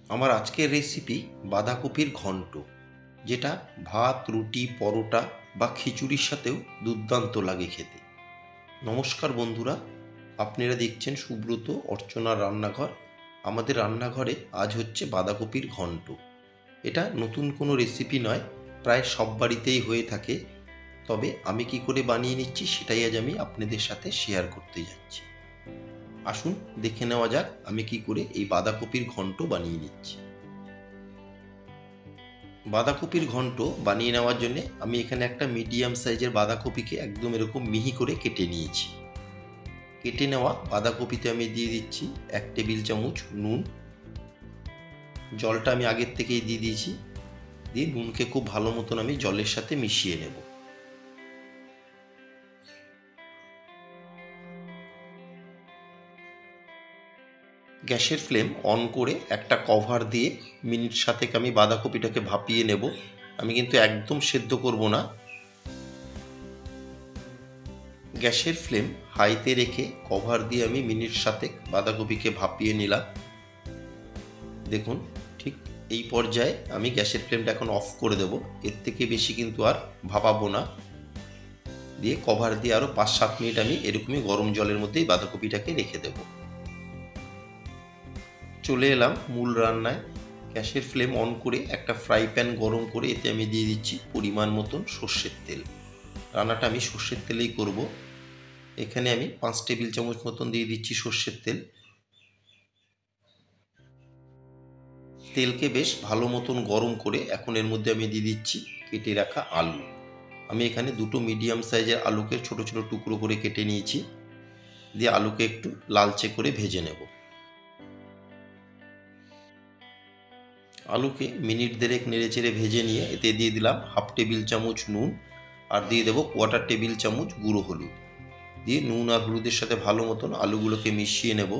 আমার আজকের রেসিপি বাঁধাকপির ঘন্ট, যেটা ভাত, রুটি, পরোটা বা খিচুড়ির সাথেও দুর্দান্ত লাগে খেতে। নমস্কার বন্ধুরা, আপনারা দেখছেন সুব্রত অর্চনার রান্নাঘর। আমাদের রান্নাঘরে আজ হচ্ছে বাঁধাকপির ঘন্ট। এটা নতুন কোনো রেসিপি নয়, প্রায় সব বাড়িতেই হয়ে থাকে। তবে আমি কি করে বানিয়ে নিচ্ছি সেটাই আজ আমি আপনাদের সাথে শেয়ার করতে যাচ্ছি। আসুন দেখে নেওয়া যাক আমি কি করে এই বাঁধাকপির ঘন্ট বানিয়ে নিচ্ছি। বাঁধাকপির ঘন্ট বানিয়ে নেওয়ার জন্য আমি এখানে একটা মিডিয়াম সাইজের বাঁধাকপিকে একদম এরকম মিহি করে কেটে নিয়েছি। কেটে নেওয়া বাঁধাকপিতে আমি দিয়ে দিচ্ছি 1 টেবিল চামচ নুন। জলটা আমি আগের থেকেই দিয়ে দিয়েছি। দিয়ে নুনকে খুব ভালো মতন আমি জলের সাথে মিশিয়ে নেব। গ্যাসের ফ্লেম অন করে একটা কভার দিয়ে মিনিট 7 আমি বাঁধাকপিটাকে ভাপিয়ে নেব। আমি কিন্তু একদম সেদ্ধ করব না। গ্যাসের ফ্লেম হাইতে রেখে কভার দিয়ে আমি মিনিট 7 বাঁধাকপিকে ভাপিয়ে নিলাম। দেখুন, ঠিক এই পর্যায়ে আমি গ্যাসের ফ্লেমটা এখন অফ করে দেব। এর থেকে বেশি কিন্তু আর ভাপাবো না। দিয়ে কভার দিয়ে আরও 5-7 মিনিট আমি এরকমই গরম জলের মধ্যেই বাঁধাকপিটাকে রেখে দেব। চলে এলাম মূল রান্নায়। গ্যাসের ফ্লেম অন করে একটা ফ্রাই প্যান গরম করে এতে আমি দিয়ে দিচ্ছি পরিমাণ মতন সর্ষের তেল। রান্নাটা আমি সর্ষের তেলেই করব। এখানে আমি 5 টেবিল চামচ মতন দিয়ে দিচ্ছি সর্ষের তেল। তেলকে বেশ ভালো মতন গরম করে এখন এর মধ্যে আমি দিয়ে দিচ্ছি কেটে রাখা আলু। আমি এখানে দুটো মিডিয়াম সাইজের আলুকে ছোট ছোট টুকরো করে কেটে নিয়েছি। দিয়ে আলুকে একটু লালচে করে ভেজে নেব। আলুকে মিনিট দেড়েক নেড়েচেড়ে ভেজে নিয়ে এতে দিয়ে দিলাম 1/2 টেবিল চামচ নুন আর দিয়ে দেবো 1/4 টেবিল চামচ গুঁড়ো হলুদ। দিয়ে নুন আর হলুদের সাথে ভালো মতন আলুগুলোকে মিশিয়ে নেব।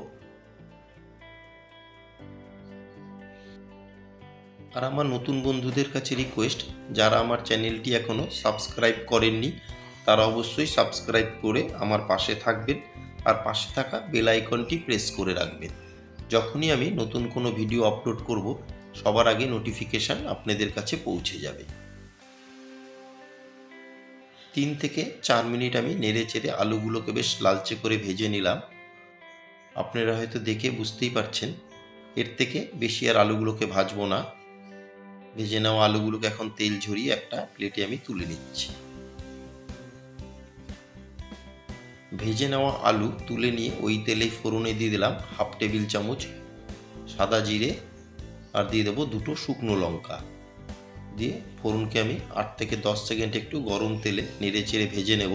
আর আমার নতুন বন্ধুদের কাছে রিকোয়েস্ট, যারা আমার চ্যানেলটি এখনও সাবস্ক্রাইব করেননি তারা অবশ্যই সাবস্ক্রাইব করে আমার পাশে থাকবেন আর পাশে থাকা বেল আইকনটি প্রেস করে রাখবেন। যখনই আমি নতুন কোনো ভিডিও আপলোড করব সবার আগে নোটিফিকেশান আপনাদের কাছে পৌঁছে যাবে। 3 থেকে 4 মিনিট আমি নেড়ে চেড়ে আলুগুলোকে বেশ লালচে করে ভেজে নিলাম। আপনারা হয়তো দেখে বুঝতেই পারছেন এর থেকে বেশি আর আলুগুলোকে ভাজবো না। ভেজে নেওয়া আলুগুলোকে এখন তেল ঝরিয়ে একটা প্লেটে আমি তুলে নিচ্ছি। ভেজে নেওয়া আলু তুলে নিয়ে ওই তেলেই ফোড়নে দিয়ে দিলাম 1/2 টেবিল চামচ সাদা জিরে আর দিয়ে দেবো 2টো শুকনো লঙ্কা। দিয়ে ফোড়নকে আমি 8 থেকে 10 সেকেন্ড একটু গরম তেলে নেড়ে চেড়ে ভেজে নেব।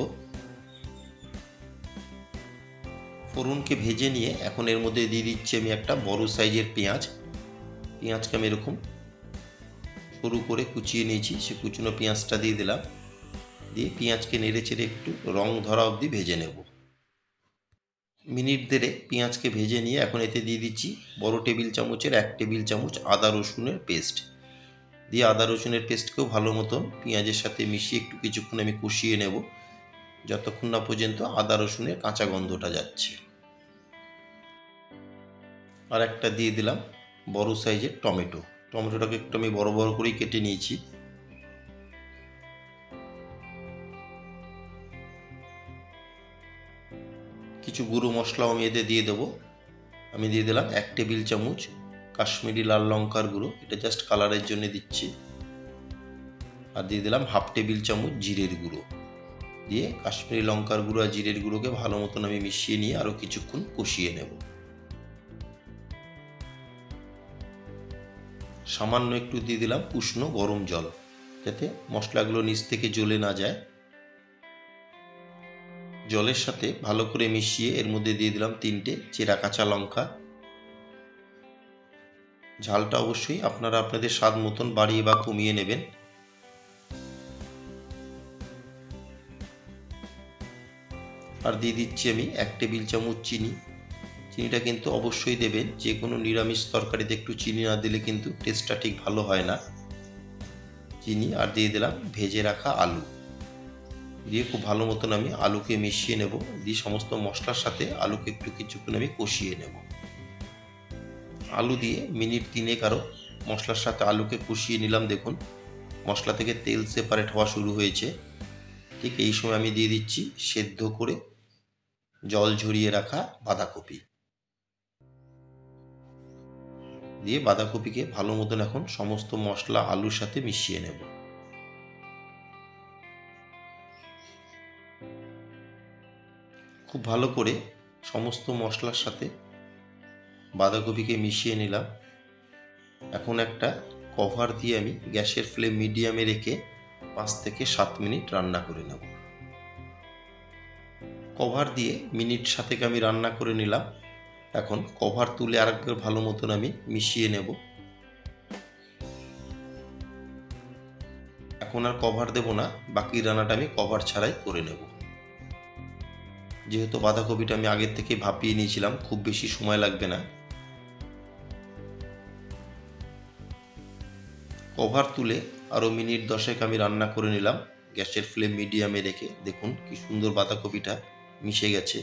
ফোড়নকে ভেজে নিয়ে এখন এর মধ্যে দিয়ে দিচ্ছি আমি একটা বড় সাইজের পেঁয়াজ। পেঁয়াজকে আমি এরকম সরু করে কুচিয়ে নিয়েছি, সে কুচনো পেঁয়াজটা দিয়ে দিলাম। দিয়ে পেঁয়াজকে নেড়ে চেড়ে একটু রং ধরা অবধি ভেজে নেব। মিনিট দেড়েক পেঁয়াজকে ভেজে নিয়ে এখন এতে দিয়ে দিচ্ছি বড় টেবিল চামচের 1 টেবিল চামচ আদা রসুনের পেস্ট। দিয়ে আদা রসুনের পেস্টকেও ভালো মতন পেঁয়াজের সাথে মিশিয়ে একটু কিছুক্ষণ আমি কষিয়ে নেব, যতক্ষণ না পর্যন্ত আদা রসুনের কাঁচা গন্ধটা যাচ্ছে। আর একটা দিয়ে দিলাম বড় সাইজের টমেটো। টমেটোটাকে একটু আমি বড় বড় করেই কেটে নিয়েছি। কিছু গুঁড়ো মশলাও আমি এতে দিয়ে দেবো। আমি দিয়ে দিলাম 1 টেবিল চামচ কাশ্মীরি লাল লঙ্কার গুঁড়ো, এটা জাস্ট কালারের জন্য দিচ্ছি। আর দিয়ে দিলাম 1/2 টেবিল চামচ জিরের গুঁড়ো। দিয়ে কাশ্মীরি লঙ্কার গুঁড়ো আর জিরের গুঁড়োকে ভালো মতন আমি মিশিয়ে নিয়ে আরও কিছুক্ষণ কষিয়ে নেব। সামান্য একটু দিয়ে দিলাম উষ্ণ গরম জল, যাতে মশলাগুলো নিচ থেকে জ্বলে না যায়। জলের সাথে ভালো করে মিশিয়ে এর মধ্যে দিয়ে দিলাম 3টে চেরা কাঁচা লঙ্কা। ঝালটা অবশ্যই আপনারা আপনাদের স্বাদ মতন বাড়িয়ে বা কমিয়ে নেবেন। আর দিয়ে দিচ্ছি আমি 1 টেবিল চামচ চিনি। চিনিটা কিন্তু অবশ্যই দেবেন, যে কোনো নিরামিষ তরকারিতে একটু চিনি না দিলে কিন্তু টেস্টটা ঠিক ভালো হয় না। চিনি আর দিয়ে দিলাম ভেজে রাখা আলু। দিয়ে খুব ভালো মতন আমি আলুকে মিশিয়ে নেব। দিয়ে সমস্ত মশলার সাথে আলুকে একটু কিছুক্ষণ আমি কষিয়ে নেব। আলু দিয়ে মিনিট 3 আরও মশলার সাথে আলুকে কষিয়ে নিলাম। দেখুন মশলা থেকে তেল সেপারেট হওয়া শুরু হয়েছে। ঠিক এই সময় আমি দিয়ে দিচ্ছি সেদ্ধ করে জল ঝরিয়ে রাখা বাঁধাকপি। দিয়ে বাঁধাকপিকে ভালো মতন এখন সমস্ত মশলা আলুর সাথে মিশিয়ে নেব। খুব ভালো করে সমস্ত মশলার সাথে বাঁধাকপিকে মিশিয়ে নিলাম। এখন একটা কভার দিয়ে আমি গ্যাসের ফ্লেম মিডিয়ামে রেখে 5 থেকে 7 মিনিট রান্না করে নেব। কভার দিয়ে মিনিট 7 আমি রান্না করে নিলাম। এখন কভার তুলে আরেকবার ভালো মতন আমি মিশিয়ে নেব। এখন আর কভার দেব না, বাকি রান্নাটা আমি কভার ছাড়াই করে নেব। যেহেতু বাঁধাকপিটা আমি আগের থেকে ভাপিয়ে নিয়েছিলাম, খুব বেশি সময় লাগবে না। কভার তুলে আরও মিনিট 10 আমি রান্না করে নিলাম গ্যাসের ফ্লেম মিডিয়ামে রেখে। দেখুন কি সুন্দর বাঁধাকপিটা মিশে গেছে।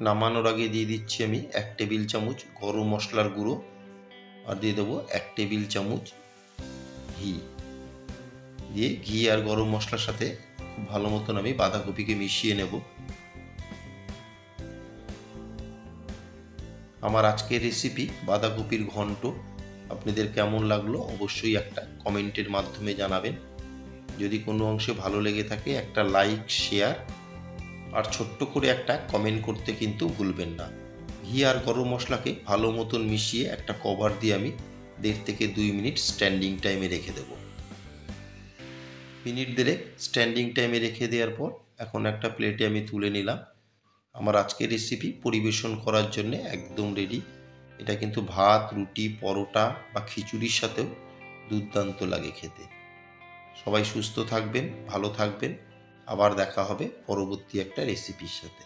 নামানোর আগে দিয়ে দিচ্ছি আমি 1 টেবিল চামচ গরম মশলার গুঁড়ো, আর দিয়ে দেবো 1 টেবিল চামচ ঘি। দিয়ে ঘি আর গরম মশলার সাথে খুব ভালো মতন আমি বাঁধাকপিকে মিশিয়ে নেব। আমার আজকের রেসিপি বাঁধাকপির ঘন্ট আপনাদের কেমন লাগলো অবশ্যই একটা কমেন্টের মাধ্যমে জানাবেন। যদি কোনো অংশে ভালো লেগে থাকে একটা লাইক, শেয়ার আর ছোট্ট করে একটা কমেন্ট করতে কিন্তু ভুলবেন না। ঘি আর গরম মশলাকে ভালো মতন মিশিয়ে একটা কভার দিয়ে আমি 1.5 থেকে 2 মিনিট স্ট্যান্ডিং টাইমে রেখে দেব। মিনিট 1.5 স্ট্যান্ডিং টাইমে রেখে দেওয়ার পর এখন একটা প্লেটে আমি তুলে নিলাম। আমার আজকের রেসিপি পরিবেশন করার জন্য একদম রেডি। এটা কিন্তু ভাত, রুটি, পরোটা বা খিচুড়ির সাথেও দুর্দান্ত লাগে খেতে। সবাই সুস্থ থাকবেন, ভালো থাকবেন। আবার দেখা হবে পরবর্তী একটা রেসিপির সাথে।